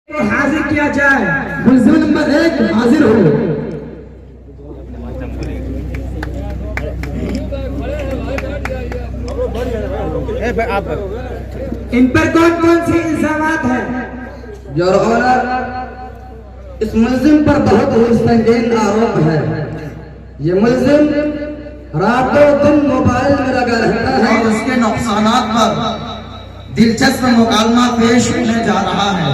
तो हाजिर किया जाए। मुल्जिम नंबर 1 हाजिर हो। इन पर कौन कौन से इल्जामात हैं? योर ऑनर, इस मुल्जिम पर बहुत ही संगीन आरोप है। ये मुल्जिम रातों दिन मोबाइल में लगा रहता है और उसके नुकसानात पर दिलचस्प मुकालमा पेश होने जा रहा है।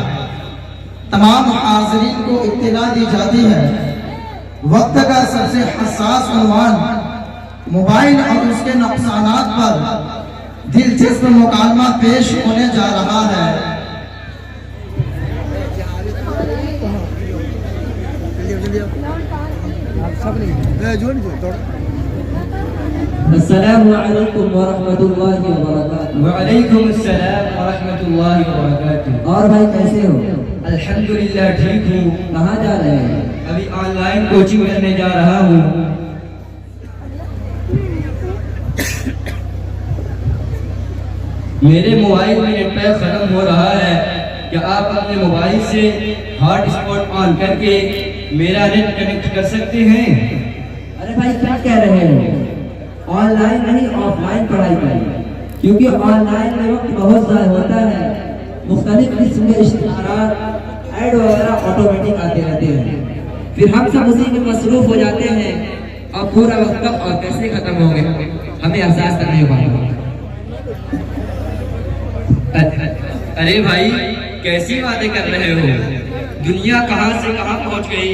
तमाम हाज़रीन को इत्तला दी जाती है। वक्त का सबसे हसास उन्वान मोबाइल और उसके नुकसानात पर दिलचस्प मुकालमा पेश होने जा रहा है। अस्सलामु अलैकुम व रहमतुल्लाहि व बरकातुहू। वालेकुम अस्सलाम व रहमतुल्लाहि व बरकातुहू। और भाई कैसे हो? अल्हम्दुलिल्लाह ठीक हूँ। कहाँ जा रहे हैं? अभी ऑनलाइन कोचिंग करने जा रहा हूँ। मेरे मोबाइल में नेट पैक खत्म हो रहा है। क्या आप अपने मोबाइल से हॉटस्पॉट ऑन करके मेरा नेट कनेक्ट कर सकते हैं? अरे भाई क्या कह रहे हो? ऑनलाइन नहीं ऑफलाइन पढ़ाई करें, क्योंकि ऑनलाइन में वक्त बहुत ज़्यादा होता है। मुख्तलिफ किस्म के इश्तिहारात ऐड वगैरह ऑटोमेटिक आते रहते हैं, फिर हम सब उसी में मसरूफ हो जाते हैं और पूरा वक्त कब और कैसे खत्म होंगे हमें एहसास नहीं हो पाएगा। अरे भाई कैसी बातें कर रहे हो? दुनिया कहाँ से कहाँ पहुँच गई।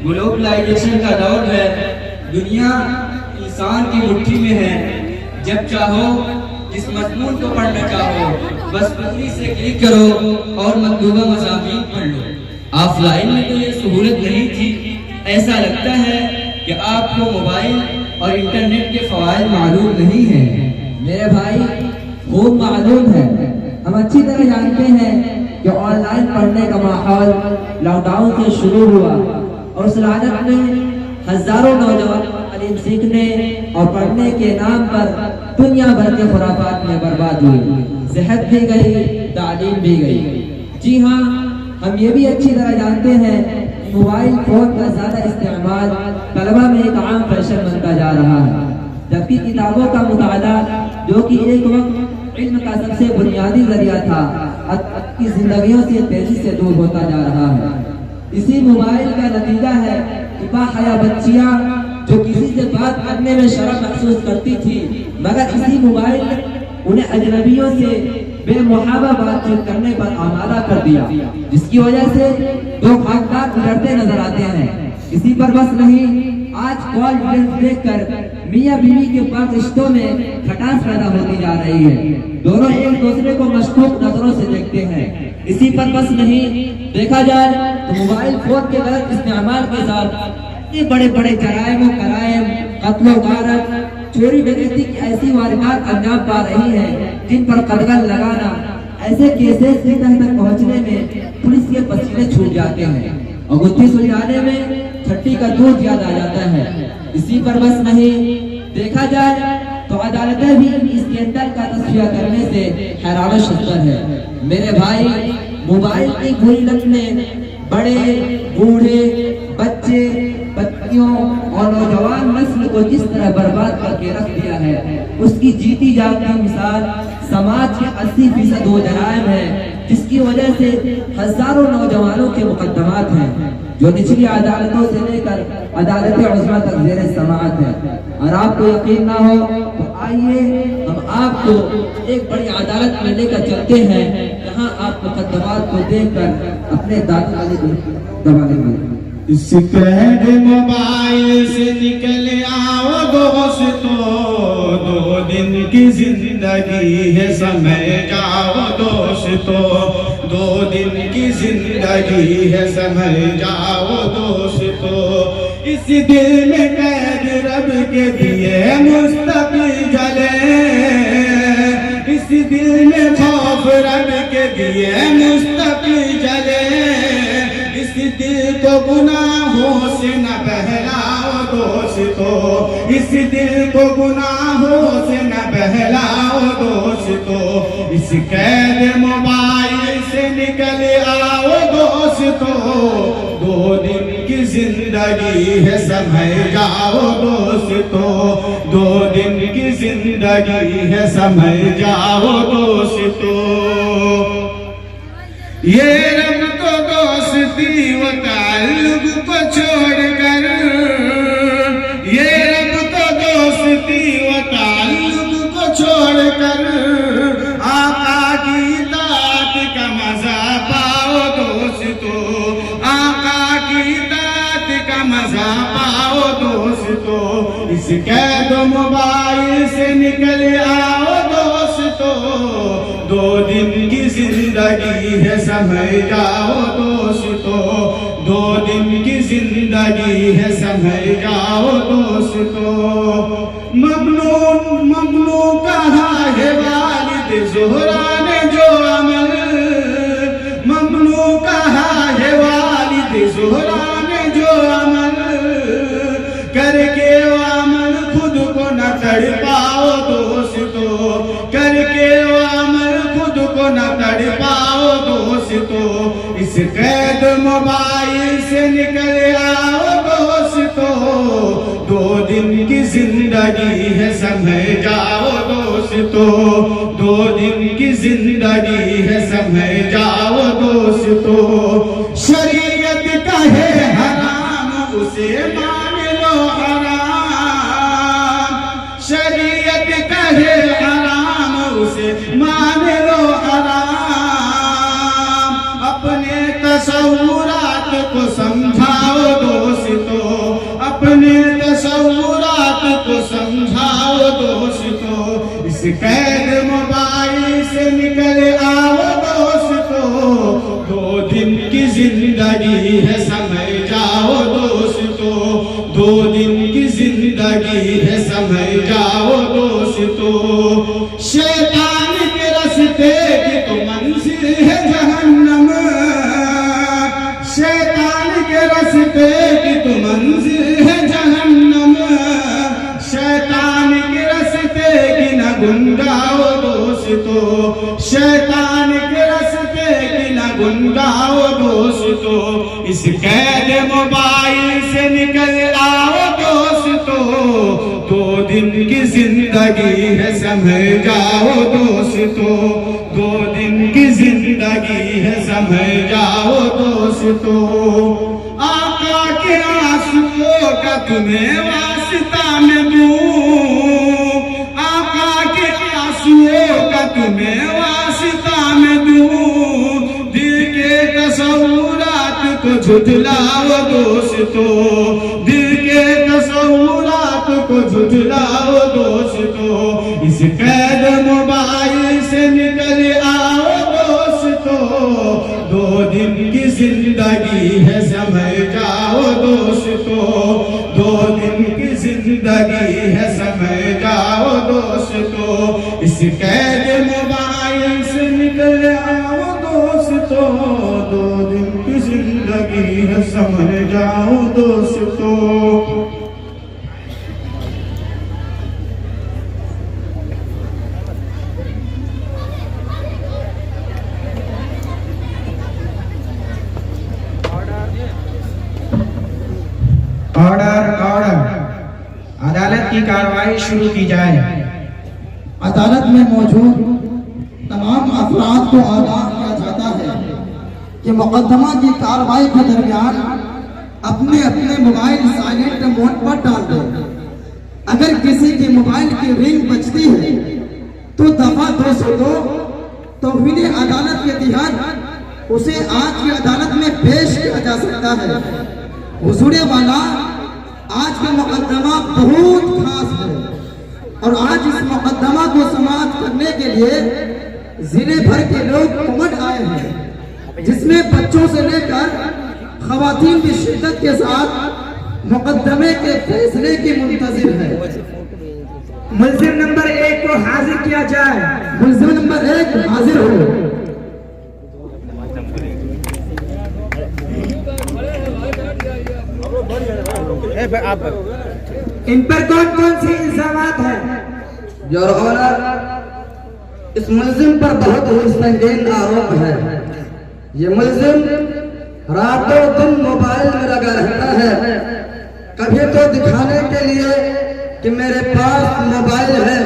ग्लोबलाइजेशन का दौर है। दुनिया इंसान की मुट्ठी में है। जब चाहो जिस मजमून को पढ़ना चाहो बस पतली से क्लिक करो और मतलूबा मज़ामीन पढ़ लो। ऑफलाइन में तो ये सहूलत नहीं थी। ऐसा लगता है कि आपको मोबाइल और इंटरनेट के फ़वाइद मालूम नहीं है। मेरे भाई खूब मालूम है। हम अच्छी तरह जानते हैं कि ऑनलाइन पढ़ने का माहौल लॉकडाउन से शुरू हुआ और उस लानत में हजारों नौजवान तालीम सीखने और पढ़ने के नाम पर दुनिया भर के खुराफात में बर्बाद हुए। सेहत भी गई, तालीम भी गई। जी हाँ, हम ये भी अच्छी तरह जानते हैं मोबाइल फोन का ज्यादा इस्तेमाल तलबा में एक आम फैशन बनता जा रहा है, जबकि किताबों का मुताला जो कि एक वक्त इल्म का सबसे बुनियादी जरिया था की जिंदगियों से तेजी से दूर होता जा रहा है। इसी मोबाइल का नतीजा है कि बाहया बच्चियां जो किसी से बात करने में शर्म महसूस करती थी, मगर इसी मोबाइल ने उन्हें अजनबियों से बेमुहाबा बातचीत करने पर आमादा कर दिया, जिसकी वजह से दो खानदान गुजरते नजर आते हैं। इसी पर बस नहीं, आज कॉल डिटेल्स देखकर मियां बीवी के पास रिश्तों में खटास पैदा होती जा रही है। दोनों एक दूसरे को मशकूक नजरों से देखते हैं। इसी पर बस नहीं, देखा जाए तो मोबाइल फोन के गलत इस्तेमाल के साथ इतने बड़े बड़े जराइम और कराइम, कत्ल गारत, चोरी डकैती की ऐसी वारदात अंजाम पा रही है जिन पर कदगन लगाना, ऐसे केसेस की तह तक पहुँचने में पुलिस के पसीने छूट जाते हैं और गुत्थी सुलझाने में छठी का दूध याद आ जाता है। इसी पर बस नहीं, देखा जाए तो अदालतें भी स्कैंडल का तस्वीर करने से हैरान शिद्दत है। मेरे भाई, मोबाइल की बुरी लत ने बड़े, बूढ़े, बच्चे, बच्चियों और नौजवान नस्ल को जिस तरह बर्बाद करके रख दिया है, उसकी जीती जागती मिसाल समाज के 80% वो जराइम है जिसकी वजह से हजारों नौजवानों के मुकदमात हैं जो निचली अदालतों से लेकर अदालत उज़्मा तक ज़ेरे समाअत है। और आपको यकीन ना हो तो आइए हम आपको एक बड़ी अदालत में लेकर चलते हैं, जहां आप मुकदमात को देखकर अपने दांत दबा लेंगे। इस कैद मोबाइल से निकल आओ दोस्तों, 2 दिन की जिंदगी है, समय जाओ दोस्तों, 2 दिन की जिंदगी है, समय जाओ दोस्तों। इस दिल में कैद रब के दिए मुस्तकिल जले, इस दिल में खौफ रब के दिए मुस्तकिल जले। इस दिल को गुनाहों से न बहलाओ दोस्तों, इस दिल को गुनाहों से न बहलाओ दोस्तों। इस कैद मोबाइल से निकल आओ दोस्तों। दोस्तों, 2 दिन की जिंदगी है, समझ जाओ दोस्तों, 2 दिन की जिंदगी है, समझ जाओ दोस्तों। ये रब तो दोस्ती व ताल्लुक को छोड़कर, ये रब तो दोस्ती व ताल्लुक को छोड़कर, आका की इताअत का मजा पाओ दोस्तों, आका की इताअत का मजा पाओ दोस्तों। इस कैद मोबाइल से निकल आओ दोस्तों, 2 दिन की जिंदगी है, समझ जाओ दोस्तों, 2 दिन की जिंदगी है, समझ जाओ दोस्तों। ममनू कहा है वालिद ज़ोहरा ने जो अमल, ममनू कहा है वालिद ज़ोहरा ने जो अमल, करके वो अमल खुद को न तड़पाओ दोस्तों, करके वो अमल खुद को न तड़पाओ दोस्तों। इस कैद मोबाइल से निकल आओ दोस्तों, 2 दिन की जिंदगी है, समझ जाओ दोस्तों, 2 दिन की जिंदगी है, समझ जाओ दोस्तों। शरीयत कहे हराम उसे मान लो हराम, शरीयत कहे हराम उसे मान लो हराम। अपने तसव्वुरात को समझाओ दोस्तों, अपने तसव्वुरात को समझाओ दोस्तों। इस कैद मोबाइल से निकल आओ दोस्तों, 2 दिन की जिंदगी है, समझ जाओ दोस्तों, 2 दिन की जिंदगी है, समझ जाओ दोस्तों। शैतान के रास्ते की तो मंजिल है जहन्नम, शैतान के रास्ते की तो मंजिल है जहन्नम, शैतान के रास्ते की न गुनगाओ दोस्तों, शैतान के रास्ते की न गुनगाओ दोस्तों। इस कैद मोबाइल से निकल आओ दोस्तों, 2 दिन की जिंदगी है, समझ जाओ दोस्तों, 2 दिन की जिंदगी है, समझ जाओ दोस्तों। आका के आंसुओं का तुम्हें वास्ता में दूं, आका के आंसुओं का तुम्हें वास्ता में दूं, दिल के तसव्वुरात को झुठलाओ दोस्तों, दिल के तसव्वुरात को झुठलाओ दोस्तों। इस कैद मोबाइल से निकल आओ दोस्तों, 2 दिन की जिंदगी है, समझ जाओ दोस्तों, 2 दिन की जिंदगी है, समझ जाओ दोस्तों। इस कैद मोबाइल से निकल आओ दोस्तों, 2 दिन की जिंदगी है, समझ जाओ दोस्तों। ऑर्डर, अदालत की कार्रवाई शुरू की जाए। अदालत में मौजूद तमाम अफराद को आगाह किया जाता है कि मुकदमा की कार्रवाई के दरमियान अपने अपने मोबाइल साइलेंट मोड पर डाल दें। अगर किसी के मोबाइल की रिंग बजती है तो दफा 202 तौहीन अदालत के तहत उसे आज की अदालत में पेश किया जा सकता है। हुजूर वाला, आज का मुकदमा बहुत खास है और आज इस मुकदमा को समाप्त करने के लिए जिले भर के लोग उमड़ आए हैं, जिसमें बच्चों से लेकर खवातीन भी शिद्दत के साथ मुकदमे के फैसले की मुंतजिर है। मुल्जिम नंबर 1 को हाजिर किया जाए। मुल्जिम नंबर 1 हाजिर हो। इन पर कौन कौन सी इल्जामात है? योर ऑनर, इस मुल्जिम पर बहुत ही संगीन आरोप है। ये मुल्जिम रातों दिन मोबाइल में लगा रहता है। कभी तो दिखाने के लिए कि मेरे पास मोबाइल है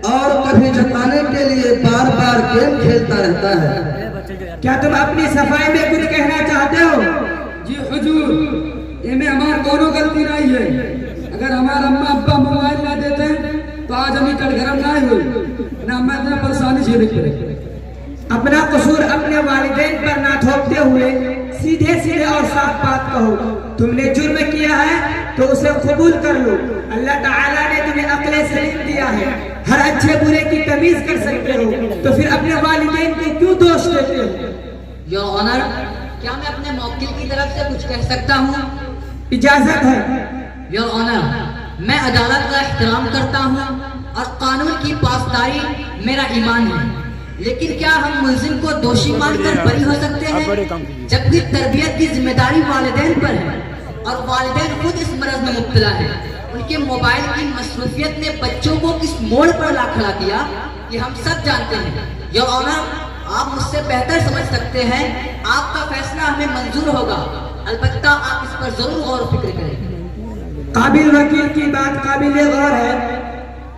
और कभी जताने के लिए बार बार गेम खेलता रहता है। क्या तुम अपनी सफाई में कुछ कहना चाहते हो? जी हुजूर, इनमें हमारी दोनों गलती नहीं है। अगर हमारे अम्मा अब्बा मोबाइल ना देते तो आज हम कल गरम ना हुई ना मैं इतना परेशानी झेल पड़े। अपना कसूर अपने वालिदैन पर ना थोपते हुए सीधे सीधे और साफ बात कहो। तुमने जुर्म किया है तो उसे कबूल कर लो। अल्लाह ताला ने तुम्हें अक्ल सलीम दिया है, हर अच्छे बुरे की तमीज कर सकते हो, तो फिर अपने वालिदैन को क्यों दोष देते हो? योर ऑनर, क्या मैं अपने मौकिल की तरफ से कुछ कह सकता हूँ? इजाजत है। योर ऑनर, मैं अदालत का एहतराम करता हूँ और कानून की पासदारी मेरा ईमान है, लेकिन क्या हम मुल्जिम को दोषी मानकर बरी हो सकते हैं जबकि तरबियत की जिम्मेदारी वालिदैन पर है और वालिदैन खुद इस मरज में मुब्तला है। उनके मोबाइल की मसरूफियत ने बच्चों को किस मोड़ पर ला खड़ा किया ये हम सब जानते हैं। योर ऑनर, आप मुझसे बेहतर समझ सकते हैं, आपका फैसला हमें मंजूर होगा, अलबत्ता आप इस पर जरूर गौर फिक्र करें। काबिल वकील की बात काबिल गौर है,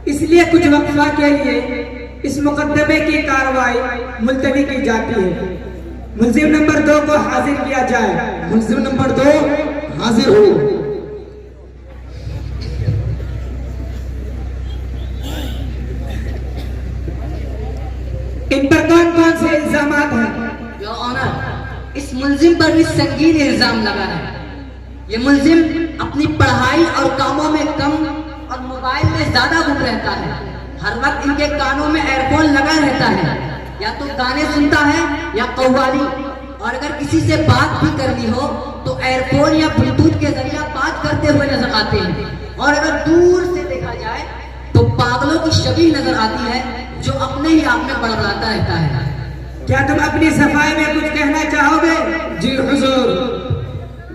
इसलिए कुछ वक्फा के लिए इस मुकदमे की कार्रवाई मुलतवी की जाती है। मुल्जिम नंबर 2 को हाजिर किया जाए। मुल्जिम नंबर 2 हाजिर हो। इन पर कौन कौन से इल्जामात हैं? योर ऑनर, इस मुल्जिम पर भी संगीन इल्जाम लगा है। ये मुल्जिम अपनी पढ़ाई और कामों में कम और मोबाइल में ज्यादा गुम रहता है। हर वक्त इनके कानों में एयरफोन लगा रहता है, या तो गाने सुनता है या कव्वाली, और अगर किसी से बात भी करनी हो तो एयरफोन या ब्लूटूथ के जरिए बात करते हुए नजर आते हैं, और अगर दूर से देखा जाए तो पागलों की शबीह नजर आती है जो अपने ही आप में बड़बड़ाता रहता है। क्या तुम अपनी सफाई में कुछ कहना चाहोगे? जी हुजूर,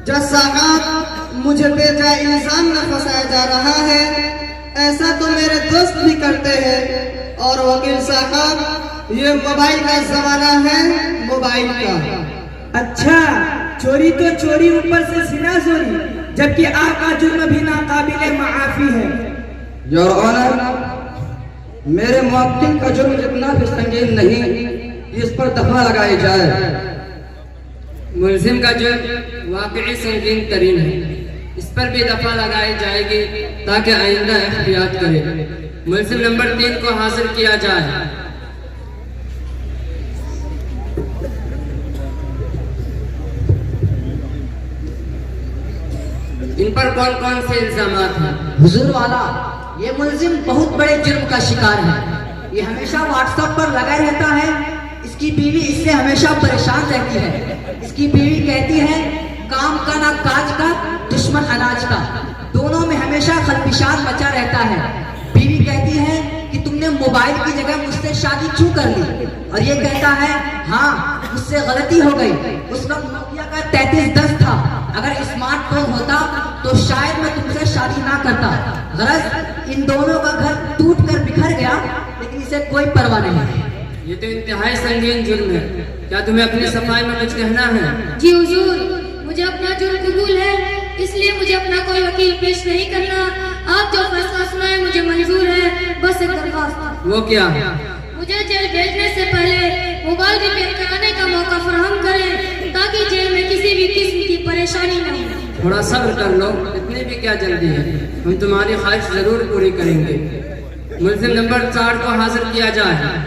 जज साहब, मुझे बेजा इल्जाम में फंसाया जा रहा है। ऐसा तो मेरे दोस्त भी करते हैं। और वकील साहब, ये मोबाइल का जमाना है, मोबाइल का। अच्छा, चोरी तो चोरी, ऊपर से सीना चोरी, जबकि आपका जुर्म भी नाकाबिले माफी है। योर ऑनर, मेरे मुवक्किल का जुर्म जितना भी संगीन नहीं, इस पर दफा लगाई जाए। मुल्जिम का जुर्म वाकई संगीन तरीन है, इस पर भी दफा लगाई जाएगी ताकि आइंदा एहतियात करे। मुल्जिम नंबर 3 को हाजिर किया जाए। इन पर कौन कौन से इल्जामात हैं? हुजूर वाला, ये मुल्जिम बहुत बड़े जुर्म का शिकार है। ये हमेशा व्हाट्सएप पर लगा रहता है। इसकी बीवी इससे हमेशा परेशान रहती है। इसकी बीवी कहती है, काम का ना काज का, दुश्मन अनाज का। दोनों में हमेशा खलबिशात मचा रहता है। बीवी कहती है कि तुमने मोबाइल की जगह मुझसे शादी क्यों कर ली, और ये कहता है, हाँ मुझसे गलती हो गई। उस वक्त नोकिया का 3310 था, अगर स्मार्टफोन होता तो शायद मैं तुमसे शादी ना करता। गरज इन दोनों का घर टूट कर बिखर गया, लेकिन इसे कोई परवाह नहीं। ये तो इंतहाई संगीन जुर्म है। क्या तुम्हें अपनी सफाई में कुछ कहना है? जी हुजूर, मुझे अपना जुर्म कबूल है, इसलिए मुझे अपना कोई वकील पेश नहीं करना। आप जो फैसला सुनाए मुझे मंजूर है। बस एक दरख्वास्त। वो क्या? मुझे जेल भेजने से पहले मोबाइल रिपेयर कराने का मौका फराहम करें, ताकि जेल में किसी भी किस्म की परेशानी न हो। थोड़ा सब्र कर लो, इतनी भी क्या जल्दी है, हम तुम्हारी ख्वाहिश जरूर पूरी करेंगे। मुल्जिम नंबर 4 को हाजिर किया जाए।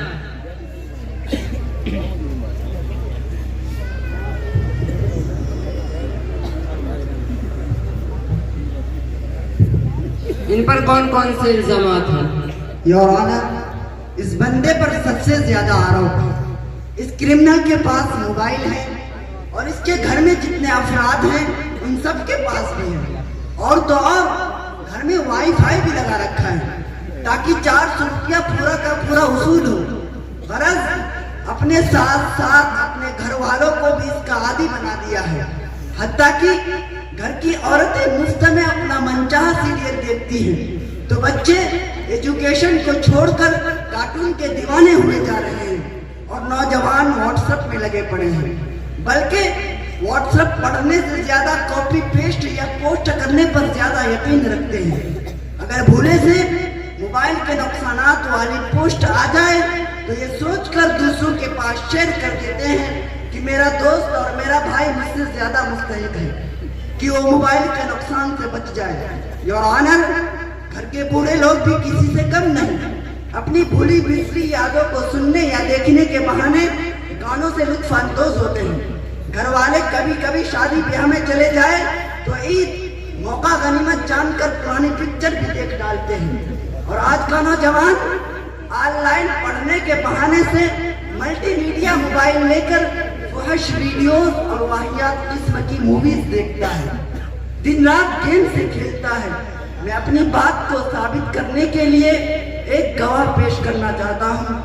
इन पर कौन कौन से इल्जामात हैं? योर ऑनर, इस बंदे पर सबसे ज्यादा आरोप है। इस क्रिमिनल के पास मोबाइल है और इसके घर में जितने अफराद हैं उन सब के पास भी है, और तो और घर में वाईफाई भी लगा रखा है ताकि 400 रुपया पूरा का पूरा वसूल हो। गरज अपने साथ साथ अपने घर वालों को भी इसका आदी बना दिया है, हत्ता कि घर की औरतें मुफ्त में अपना मनचाहा सीरियल देखती हैं, तो बच्चे एजुकेशन को छोड़कर कार्टून के दीवाने हुए जा रहे हैं और नौजवान व्हाट्सएप में लगे पड़े हैं। बल्कि व्हाट्सएप पढ़ने से ज्यादा कॉपी पेस्ट या पोस्ट करने पर ज्यादा यकीन रखते हैं। अगर भूले से मोबाइल के नुकसानात वाली पोस्ट आ जाए तो ये सोचकर दूसरों के पास शेयर कर देते हैं कि मेरा दोस्त और मेरा भाई मुझसे ज्यादा मुस्तहिक है कि वो मोबाइल के नुकसान से बच जाए। योर ऑनर, घर के बूढ़े लोग भी किसी से कम नहीं अपनी भूली बिसरी यादों को सुनने या देखने के बहाने गानों से लुत्फ अंदोज होते हैं। घर वाले कभी कभी शादी ब्याह में चले जाए तो ईद मौका गनीमत जानकर पुरानी पिक्चर भी देख डालते हैं। और आज का नौजवान ऑनलाइन पढ़ने के बहाने से मल्टीमीडिया मोबाइल लेकर फहश वीडियोस और वाहियात किस्म की मूवीज देखता है, दिन रात गेम से खेलता है। मैं अपनी बात को साबित करने के लिए एक गवाह पेश करना चाहता हूँ।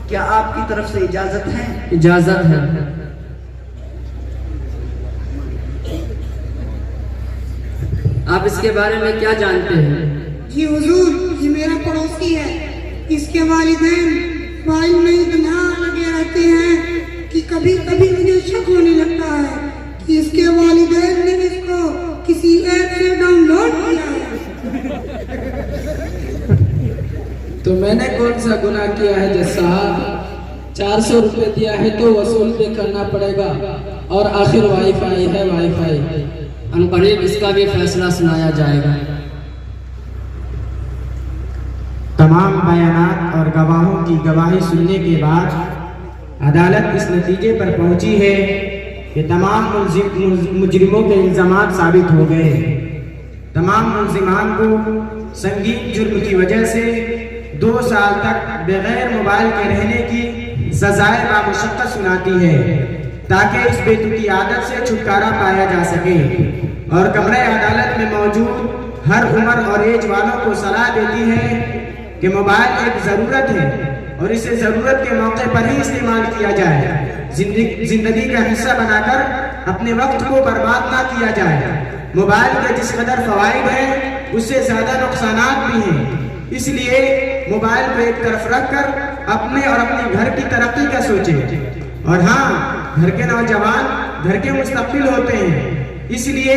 क्या आपकी तरफ से इजाजत है? इजाजत है। आप इसके बारे में क्या जानते हैं? जी हुजूर, ये मेरा पड़ोसी है। इसके वालिदैन मोबाइल में इतना लगे रहते हैं कि कभी कभी मुझे शक होने लगता है कि इसके वालिदैन ने इसको किसी ऐप से डाउनलोड किया है। तो मैंने कौन सा गुनाह किया है जज साहब? 400 रुपए दिया है तो वसूल पे करना पड़ेगा, और आखिर वाईफाई है वाईफाई। अनकरीब इसका भी फैसला सुनाया जाएगा। तमाम बयानात और गवाहों की गवाही सुनने के बाद अदालत इस नतीजे पर पहुंची है कि तमाम मुजरिमों के इल्जामात साबित हो गए। तमाम मुलजिमान को संगीन जुर्म की वजह से 2 साल तक बगैर मोबाइल के रहने की सजाए बामुशक्कत सुनाती है, ताकि इस बेतुकी आदत से छुटकारा पाया जा सके। और कमरे अदालत में मौजूद हर उम्र और एज वालों को सलाह देती है कि मोबाइल एक ज़रूरत है और इसे ज़रूरत के मौके पर ही इस्तेमाल किया जाए। जिंदगी का हिस्सा बनाकर अपने वक्त को बर्बाद ना किया जाए। मोबाइल के जिस कदर फवाइद हैं उससे ज़्यादा नुकसानात भी हैं, इसलिए मोबाइल को एक तरफ रखकर अपने और अपने घर की तरक्की का सोचें। और हाँ, घर के नौजवान घर के मुस्तकबिल होते हैं, इसलिए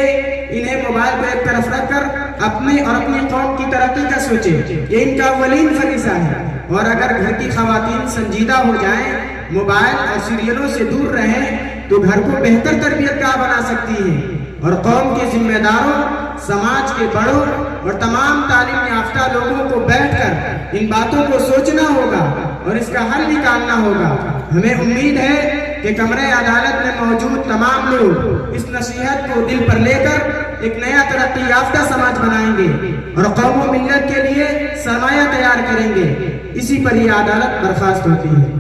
इन्हें मोबाइल को एक तरफ रखकर अपने और अपनी कौम की तरक्की का सोचे। ये इनका अव्वलीन फरीज़ा है। और अगर घर की खवातीन संजीदा हो जाएं, मोबाइल और सीरियलों से दूर रहें, तो घर को बेहतर तरबियतगाह बना सकती है। और कौम के जिम्मेदारों, समाज के बड़ों और तमाम तालीम याफ्ता लोगों को बैठकर इन बातों को सोचना होगा और इसका हल निकालना होगा। हमें उम्मीद है कि कमरे अदालत में मौजूद तमाम लोग इस नसीहत को दिल पर लेकर एक नया तरक्की याफ्ता समाज बनाएंगे और कौम व मिल्लत के लिए सरमाया तैयार करेंगे। इसी पर यह अदालत बर्खास्त होती है।